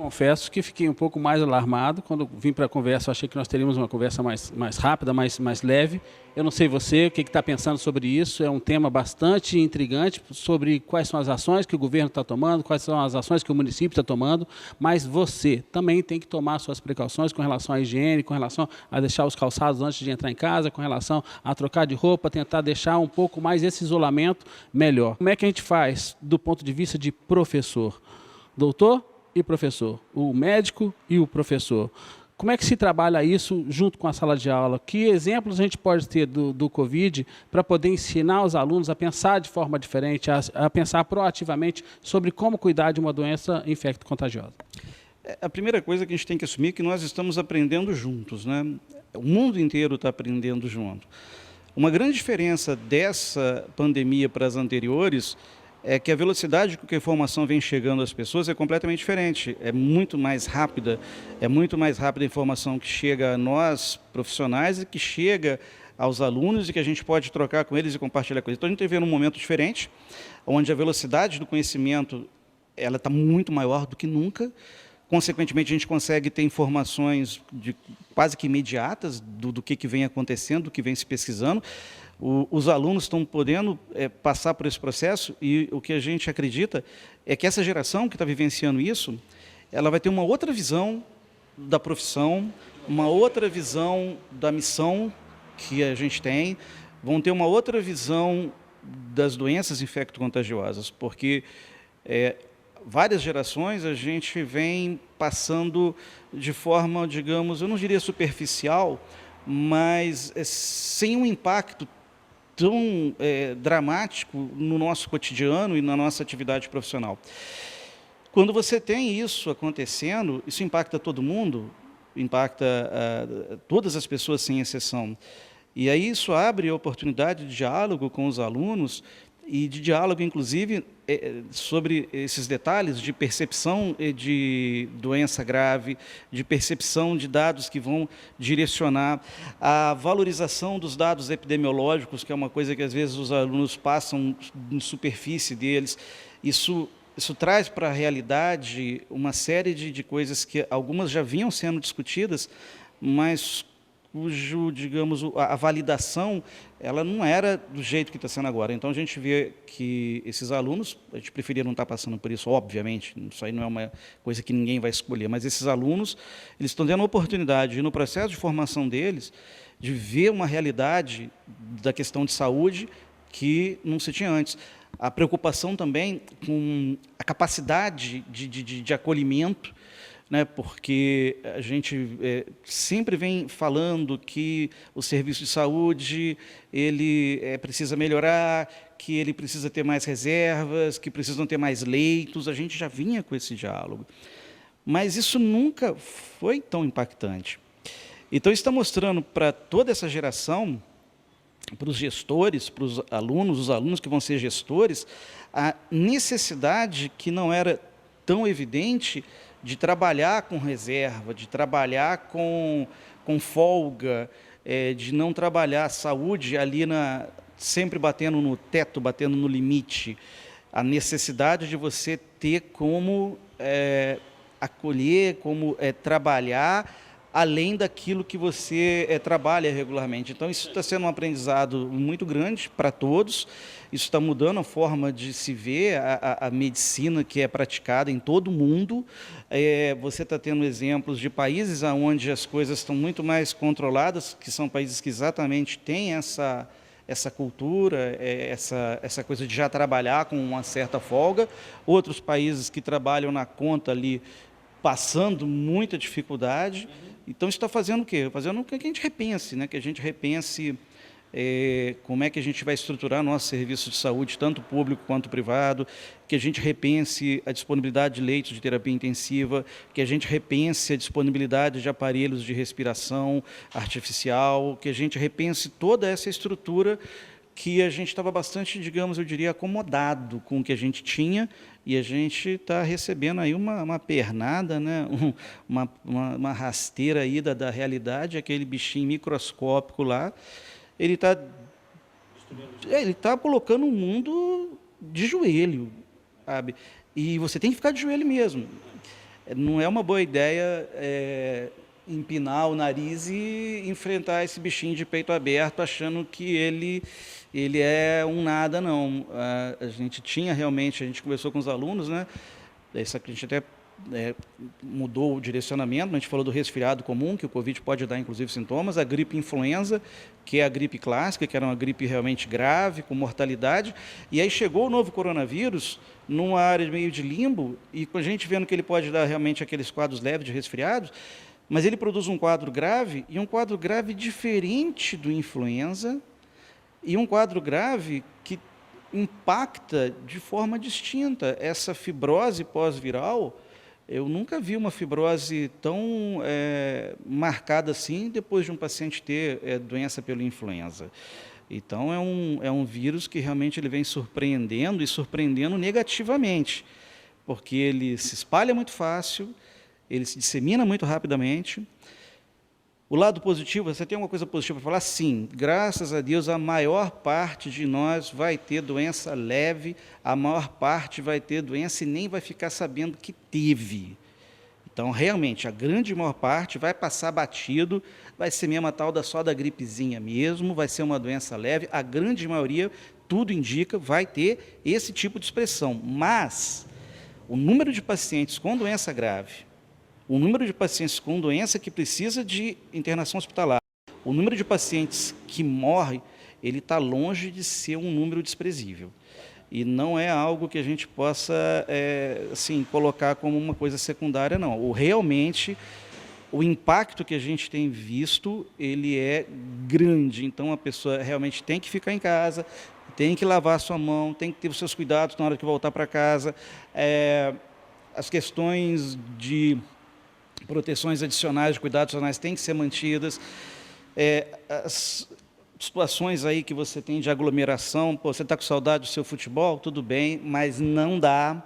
confesso que fiquei um pouco mais alarmado. Quando vim para a conversa, eu achei que nós teríamos uma conversa mais rápida, mais leve. Eu não sei você, o que está pensando sobre isso. É um tema bastante intrigante sobre quais são as ações que o governo está tomando, quais são as ações que o município está tomando, mas você também tem que tomar suas precauções com relação à higiene, com relação a deixar os calçados antes de entrar em casa, com relação a trocar de roupa, tentar deixar um pouco mais esse isolamento melhor. Como é que a gente faz do ponto de vista de professor? Doutor e professor, o médico e o professor. Como é que se trabalha isso junto com a sala de aula? Que exemplos a gente pode ter do Covid para poder ensinar os alunos a pensar de forma diferente, a pensar proativamente sobre como cuidar de uma doença infecto-contagiosa? A primeira coisa que a gente tem que assumir é que nós estamos aprendendo juntos, né? O mundo inteiro está aprendendo junto. Uma grande diferença dessa pandemia para as anteriores é que a velocidade com que a informação vem chegando às pessoas é completamente diferente. É muito mais rápida a informação que chega a nós, profissionais, e que chega aos alunos e que a gente pode trocar com eles e compartilhar com eles. Então, a gente está vivendo um momento diferente, onde a velocidade do conhecimento ela está muito maior do que nunca. Consequentemente, a gente consegue ter informações quase que imediatas do que vem acontecendo, do que vem se pesquisando. Os alunos estão podendo passar por esse processo e o que a gente acredita é que essa geração que está vivenciando isso, ela vai ter uma outra visão da profissão, uma outra visão da missão que a gente tem, vão ter uma outra visão das doenças infecto-contagiosas, porque várias gerações a gente vem passando de forma, digamos, eu não diria superficial, mas sem um impacto tão dramático no nosso cotidiano e na nossa atividade profissional. Quando você tem isso acontecendo, isso impacta todo mundo, impacta todas as pessoas sem exceção. E aí isso abre a oportunidade de diálogo com os alunos e de diálogo, inclusive, sobre esses detalhes de percepção de doença grave, de percepção de dados que vão direcionar a valorização dos dados epidemiológicos, que é uma coisa que às vezes os alunos passam em superfície deles. Isso traz para a realidade uma série de coisas que algumas já vinham sendo discutidas, mas cujo, digamos, a validação ela não era do jeito que está sendo agora. Então, a gente vê que esses alunos, a gente preferia não estar passando por isso, obviamente, isso aí não é uma coisa que ninguém vai escolher, mas esses alunos, eles estão tendo a oportunidade, no processo de formação deles, de ver uma realidade da questão de saúde que não se tinha antes. A preocupação também com a capacidade de acolhimento, né, porque a gente sempre vem falando que o serviço de saúde ele precisa melhorar, que ele precisa ter mais reservas, que precisam ter mais leitos. A gente já vinha com esse diálogo, mas isso nunca foi tão impactante. Então, isso está mostrando para toda essa geração, para os gestores, para os alunos que vão ser gestores, a necessidade que não era tão evidente de trabalhar com reserva, de trabalhar com folga, de não trabalhar a saúde ali sempre batendo no teto, batendo no limite. A necessidade de você ter como acolher, como trabalhar além daquilo que você trabalha regularmente. Então, isso está sendo um aprendizado muito grande para todos, isso está mudando a forma de se ver a medicina que é praticada em todo o mundo. Você está tendo exemplos de países onde as coisas estão muito mais controladas, que são países que exatamente têm essa cultura, essa coisa de já trabalhar com uma certa folga, outros países que trabalham na conta ali, passando muita dificuldade. Então, isso está fazendo o quê? Fazendo com que a gente repense, né? Que a gente repense como é que a gente vai estruturar nosso serviço de saúde, tanto público quanto privado, que a gente repense a disponibilidade de leitos de terapia intensiva, que a gente repense a disponibilidade de aparelhos de respiração artificial, que a gente repense toda essa estrutura que a gente estava bastante, digamos, eu diria, acomodado com o que a gente tinha, e a gente está recebendo aí uma pernada, né? uma rasteira aí da realidade, aquele bichinho microscópico lá, ele está colocando o mundo de joelho, sabe? E você tem que ficar de joelho mesmo. não é uma boa ideia empinar o nariz e enfrentar esse bichinho de peito aberto achando que ele é um nada, não. A gente tinha realmente, a gente conversou com os alunos, né? A gente até mudou o direcionamento, a gente falou do resfriado comum, que o Covid pode dar inclusive sintomas, a gripe influenza, que é a gripe clássica, que era uma gripe realmente grave, com mortalidade, e aí chegou o novo coronavírus numa área meio de limbo, e com a gente vendo que ele pode dar realmente aqueles quadros leves de resfriados, mas ele produz um quadro grave, e um quadro grave diferente do influenza, e um quadro grave que impacta de forma distinta. Essa fibrose pós-viral, eu nunca vi uma fibrose tão marcada assim depois de um paciente ter doença pela influenza. Então, é um vírus que realmente ele vem surpreendendo e surpreendendo negativamente, porque ele se espalha muito fácil, ele se dissemina muito rapidamente. O lado positivo, você tem alguma coisa positiva para falar? Sim, graças a Deus, a maior parte de nós vai ter doença leve, a maior parte vai ter doença e nem vai ficar sabendo que teve. Então, realmente, a grande maior parte vai passar batido, vai ser mesmo a tal só da gripezinha mesmo, vai ser uma doença leve, a grande maioria, tudo indica, vai ter esse tipo de expressão. Mas, o número de pacientes com doença grave, o número de pacientes com doença que precisa de internação hospitalar, o número de pacientes que morrem, ele está longe de ser um número desprezível. E não é algo que a gente possa assim, colocar como uma coisa secundária, não. Realmente, o impacto que a gente tem visto, ele é grande. Então, a pessoa realmente tem que ficar em casa, tem que lavar a sua mão, tem que ter os seus cuidados na hora que voltar para casa. As questões de proteções adicionais, de cuidados adicionais têm que ser mantidas. As situações aí que você tem de aglomeração, você está com saudade do seu futebol, tudo bem, mas não dá.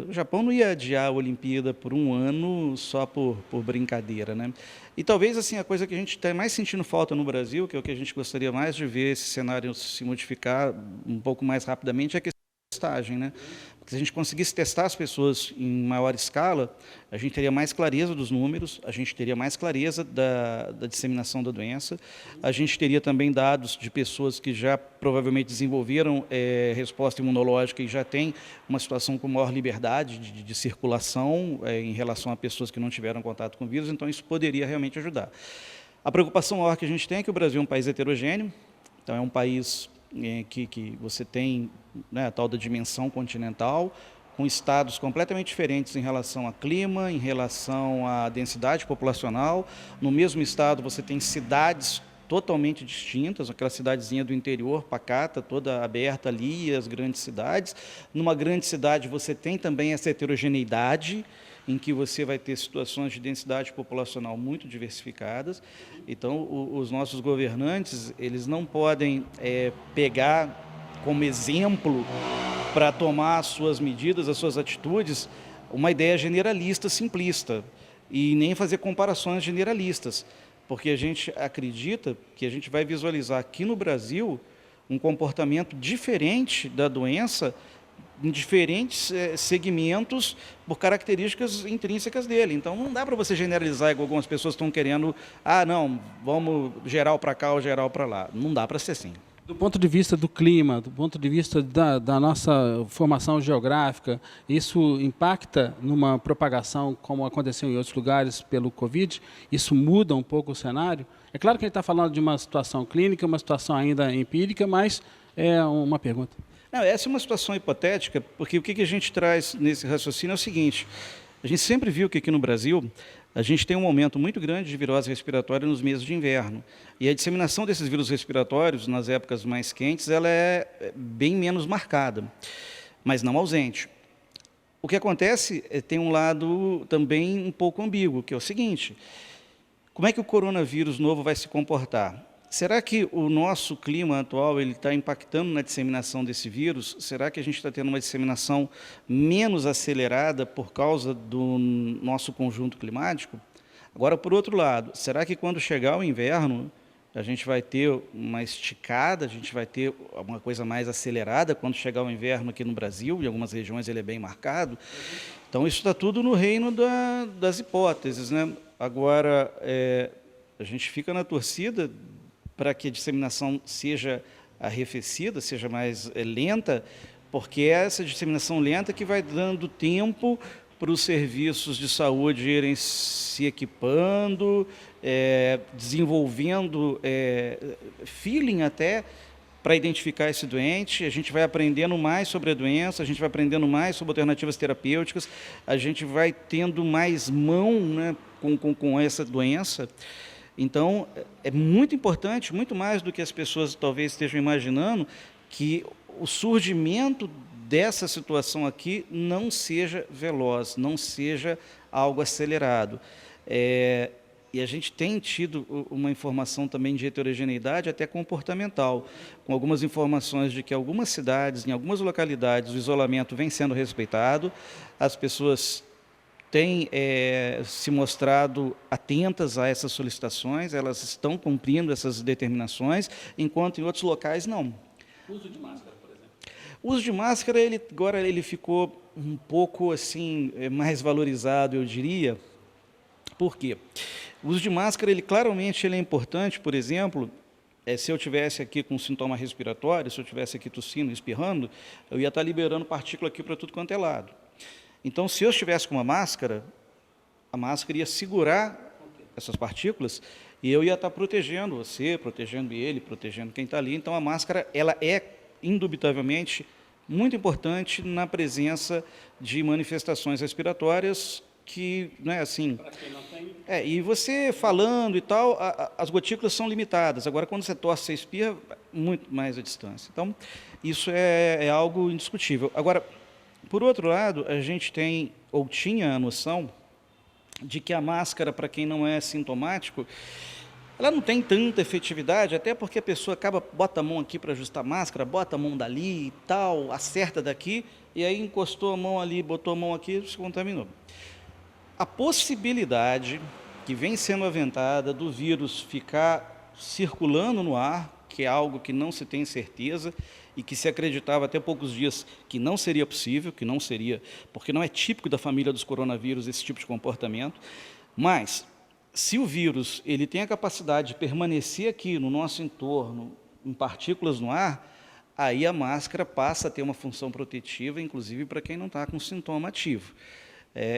O Japão não ia adiar a Olimpíada por um ano só por brincadeira, né? E talvez assim a coisa que a gente está mais sentindo falta no Brasil, que é o que a gente gostaria mais de ver esse cenário se modificar um pouco mais rapidamente, é a questão da testagem, né? Porque se a gente conseguisse testar as pessoas em maior escala, a gente teria mais clareza dos números, a gente teria mais clareza da disseminação da doença, a gente teria também dados de pessoas que já provavelmente desenvolveram resposta imunológica e já têm uma situação com maior liberdade de circulação em relação a pessoas que não tiveram contato com o vírus, então isso poderia realmente ajudar. A preocupação maior que a gente tem é que o Brasil é um país heterogêneo, então é um país que você tem, né, a tal da dimensão continental, com estados completamente diferentes em relação a clima, em relação à densidade populacional. No mesmo estado você tem cidades totalmente distintas, aquela cidadezinha do interior, pacata, toda aberta ali, e as grandes cidades. Numa grande cidade você tem também essa heterogeneidade, em que você vai ter situações de densidade populacional muito diversificadas. Então, os nossos governantes, eles não podem pegar como exemplo para tomar as suas medidas, as suas atitudes, uma ideia generalista, simplista, e nem fazer comparações generalistas, porque a gente acredita que a gente vai visualizar aqui no Brasil um comportamento diferente da doença em diferentes segmentos por características intrínsecas dele. Então, não dá para você generalizar igual algumas pessoas estão querendo, não, vamos geral para cá ou geral para lá. Não dá para ser assim. Do ponto de vista do clima, do ponto de vista da nossa formação geográfica, isso impacta numa propagação como aconteceu em outros lugares pelo Covid? Isso muda um pouco o cenário? É claro que a gente está falando de uma situação clínica, uma situação ainda empírica, mas é uma pergunta. Não, essa é uma situação hipotética, porque o que a gente traz nesse raciocínio é o seguinte: a gente sempre viu que aqui no Brasil a gente tem um aumento muito grande de virose respiratória nos meses de inverno. E a disseminação desses vírus respiratórios nas épocas mais quentes ela é bem menos marcada, mas não ausente. O que acontece tem um lado também um pouco ambíguo, que é o seguinte: como é que o coronavírus novo vai se comportar? Será que o nosso clima atual está impactando na disseminação desse vírus? Será que a gente está tendo uma disseminação menos acelerada por causa do nosso conjunto climático? Agora, por outro lado, será que quando chegar o inverno, a gente vai ter uma esticada, a gente vai ter uma coisa mais acelerada quando chegar o inverno aqui no Brasil? Em algumas regiões ele é bem marcado. Então, isso está tudo no reino das hipóteses, né? Agora, a gente fica na torcida para que a disseminação seja arrefecida, seja mais lenta, porque é essa disseminação lenta que vai dando tempo para os serviços de saúde irem se equipando, desenvolvendo feeling até para identificar esse doente. A gente vai aprendendo mais sobre a doença, a gente vai aprendendo mais sobre alternativas terapêuticas, a gente vai tendo mais mão, né, com essa doença. Então, é muito importante, muito mais do que as pessoas talvez estejam imaginando, que o surgimento dessa situação aqui não seja veloz, não seja algo acelerado. E a gente tem tido uma informação também de heterogeneidade até comportamental, com algumas informações de que em algumas cidades, em algumas localidades, o isolamento vem sendo respeitado, as pessoas têm se mostrado atentas a essas solicitações, elas estão cumprindo essas determinações, enquanto em outros locais não. Uso de máscara, por exemplo. O uso de máscara, agora ele ficou um pouco assim, mais valorizado, eu diria. Por quê? O uso de máscara, claramente ele é importante, por exemplo, se eu tivesse aqui com sintoma respiratório, se eu tivesse aqui tossindo, espirrando, eu ia estar liberando partícula aqui para tudo quanto é lado. Então, se eu estivesse com uma máscara, a máscara ia segurar essas partículas e eu ia estar protegendo você, protegendo ele, protegendo quem está ali. Então, a máscara ela é, indubitavelmente, muito importante na presença de manifestações respiratórias que, né, assim... Para quem não tem... e você falando e tal, as gotículas são limitadas. Agora, quando você tosse, você espirra, muito mais à distância. Então, isso é algo indiscutível. Agora, por outro lado, a gente tem, ou tinha a noção, de que a máscara, para quem não é sintomático, ela não tem tanta efetividade, até porque a pessoa bota a mão aqui para ajustar a máscara, bota a mão dali e tal, acerta daqui, e aí encostou a mão ali, botou a mão aqui, se contaminou. A possibilidade que vem sendo aventada do vírus ficar circulando no ar, que é algo que não se tem certeza e que se acreditava até poucos dias que não seria possível, que não seria, porque não é típico da família dos coronavírus esse tipo de comportamento, mas se o vírus ele tem a capacidade de permanecer aqui no nosso entorno, em partículas no ar, aí a máscara passa a ter uma função protetiva, inclusive para quem não está com sintoma ativo.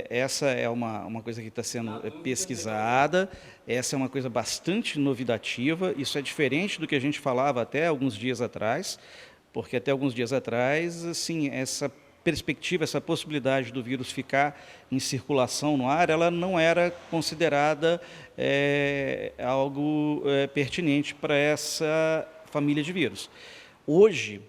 Essa é uma coisa que está sendo pesquisada, essa é uma coisa bastante novidativa, isso é diferente do que a gente falava até alguns dias atrás, porque até alguns dias atrás, assim, essa perspectiva, essa possibilidade do vírus ficar em circulação no ar, ela não era considerada algo pertinente para essa família de vírus. Hoje,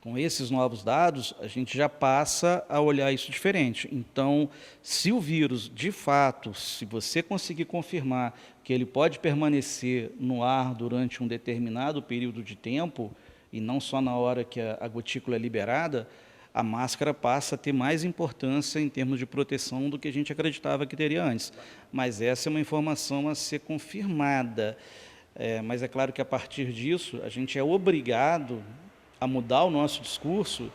com esses novos dados, a gente já passa a olhar isso diferente. Então, se o vírus, de fato, se você conseguir confirmar que ele pode permanecer no ar durante um determinado período de tempo, e não só na hora que a gotícula é liberada, a máscara passa a ter mais importância em termos de proteção do que a gente acreditava que teria antes. Mas essa é uma informação a ser confirmada. Mas é claro que a partir disso, a gente é obrigado a mudar o nosso discurso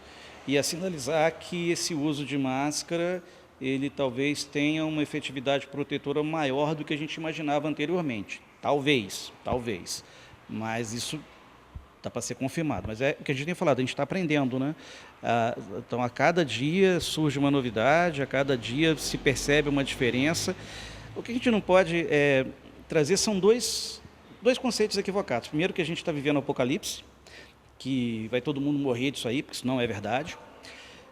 e a sinalizar que esse uso de máscara, ele talvez tenha uma efetividade protetora maior do que a gente imaginava anteriormente. Talvez. Mas isso está para ser confirmado. Mas é o que a gente tem falado, a gente está aprendendo, né? Então, a cada dia surge uma novidade, a cada dia se percebe uma diferença. O que a gente não pode trazer são dois conceitos equivocados. Primeiro, que a gente está vivendo o apocalipse, que vai todo mundo morrer disso aí, porque isso não é verdade.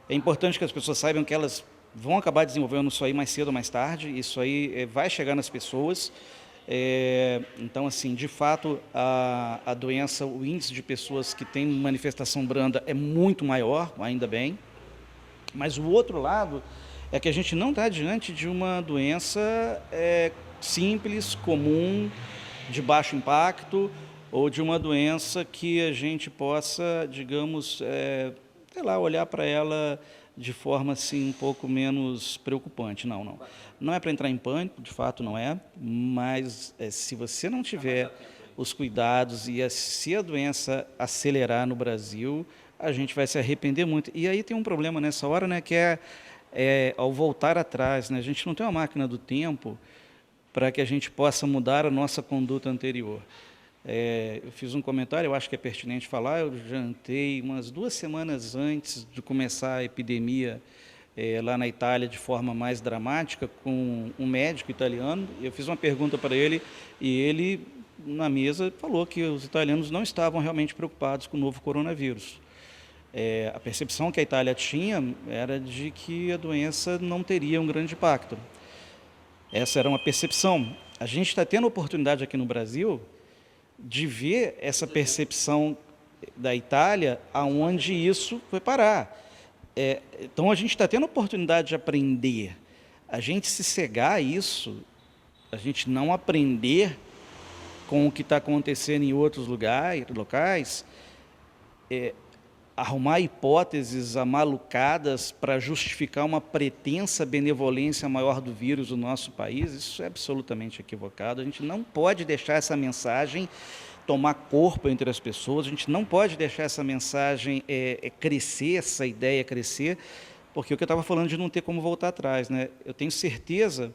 É importante que as pessoas saibam que elas vão acabar desenvolvendo isso aí mais cedo ou mais tarde, isso aí vai chegar nas pessoas. Então, assim, de fato, a doença, o índice de pessoas que têm manifestação branda é muito maior, ainda bem. Mas o outro lado é que a gente não está diante de uma doença simples, comum, de baixo impacto, ou de uma doença que a gente possa, digamos, olhar para ela de forma assim um pouco menos preocupante. Não é para entrar em pânico, de fato não é, mas se você não tiver os cuidados e se a doença acelerar no Brasil, a gente vai se arrepender muito. E aí tem um problema nessa hora, né, que é ao voltar atrás, né? A gente não tem uma máquina do tempo para que a gente possa mudar a nossa conduta anterior. Eu fiz um comentário, eu acho que é pertinente falar, eu jantei umas 2 semanas antes de começar a epidemia lá na Itália de forma mais dramática com um médico italiano. Eu fiz uma pergunta para ele e ele, na mesa, falou que os italianos não estavam realmente preocupados com o novo coronavírus. A percepção que a Itália tinha era de que a doença não teria um grande impacto. Essa era uma percepção. A gente está tendo a oportunidade aqui no Brasil de ver essa percepção da Itália, aonde isso foi parar. Então, a gente está tendo a oportunidade de aprender. A gente se cegar a isso, a gente não aprender com o que está acontecendo em outros locais, arrumar hipóteses amalucadas para justificar uma pretensa benevolência maior do vírus no nosso país, isso é absolutamente equivocado. A gente não pode deixar essa mensagem tomar corpo entre as pessoas, a gente não pode deixar essa mensagem crescer, essa ideia crescer, porque o que eu estava falando de não ter como voltar atrás, né? Eu tenho certeza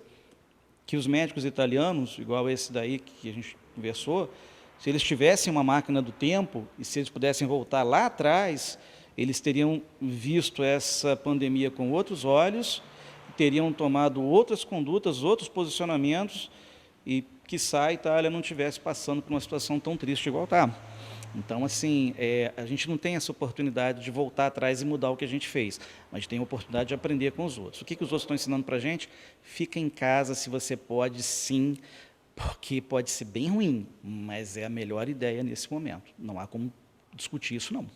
que os médicos italianos, igual esse daí que a gente conversou, se eles tivessem uma máquina do tempo e se eles pudessem voltar lá atrás, eles teriam visto essa pandemia com outros olhos, teriam tomado outras condutas, outros posicionamentos e, quiçá, a Itália não estivesse passando por uma situação tão triste igual está. Então, assim, a gente não tem essa oportunidade de voltar atrás e mudar o que a gente fez, mas tem a oportunidade de aprender com os outros. O que os outros estão ensinando para a gente? Fica em casa se você pode, sim, porque pode ser bem ruim, mas é a melhor ideia nesse momento. Não há como discutir isso, não.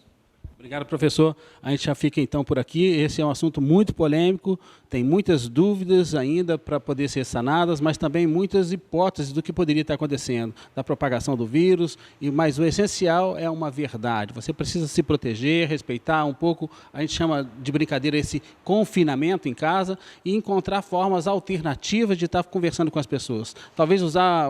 Obrigado, professor. A gente já fica, então, por aqui. Esse é um assunto muito polêmico, tem muitas dúvidas ainda para poder ser sanadas, mas também muitas hipóteses do que poderia estar acontecendo, da propagação do vírus, mas o essencial é uma verdade. Você precisa se proteger, respeitar um pouco, a gente chama de brincadeira esse confinamento em casa e encontrar formas alternativas de estar conversando com as pessoas. Talvez usar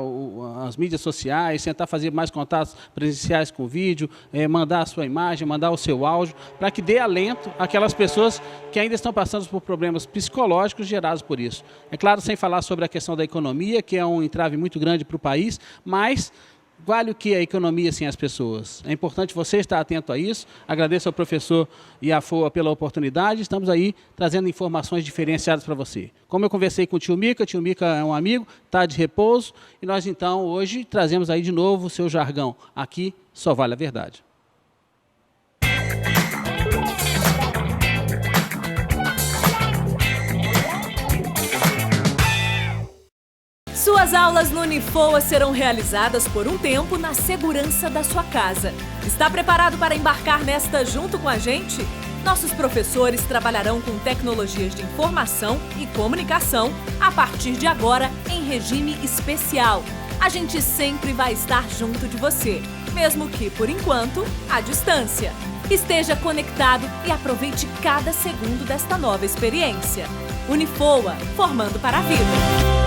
as mídias sociais, tentar fazer mais contatos presenciais com o vídeo, mandar a sua imagem, mandar o seu áudio, para que dê alento àquelas pessoas que ainda estão passando por problemas psicológicos gerados por isso. É claro, sem falar sobre a questão da economia, que é um entrave muito grande para o país, mas vale o que a economia sem as pessoas? É importante você estar atento a isso. Agradeço ao professor e à FOA pela oportunidade. Estamos aí trazendo informações diferenciadas para você. Como eu conversei com o tio Mica é um amigo, está de repouso, e nós então hoje trazemos aí de novo o seu jargão. Aqui só vale a verdade. Suas aulas no Unifoa serão realizadas por um tempo na segurança da sua casa. Está preparado para embarcar nesta junto com a gente? Nossos professores trabalharão com tecnologias de informação e comunicação a partir de agora em regime especial. A gente sempre vai estar junto de você, mesmo que, por enquanto, à distância. Esteja conectado e aproveite cada segundo desta nova experiência. Unifoa, formando para a vida.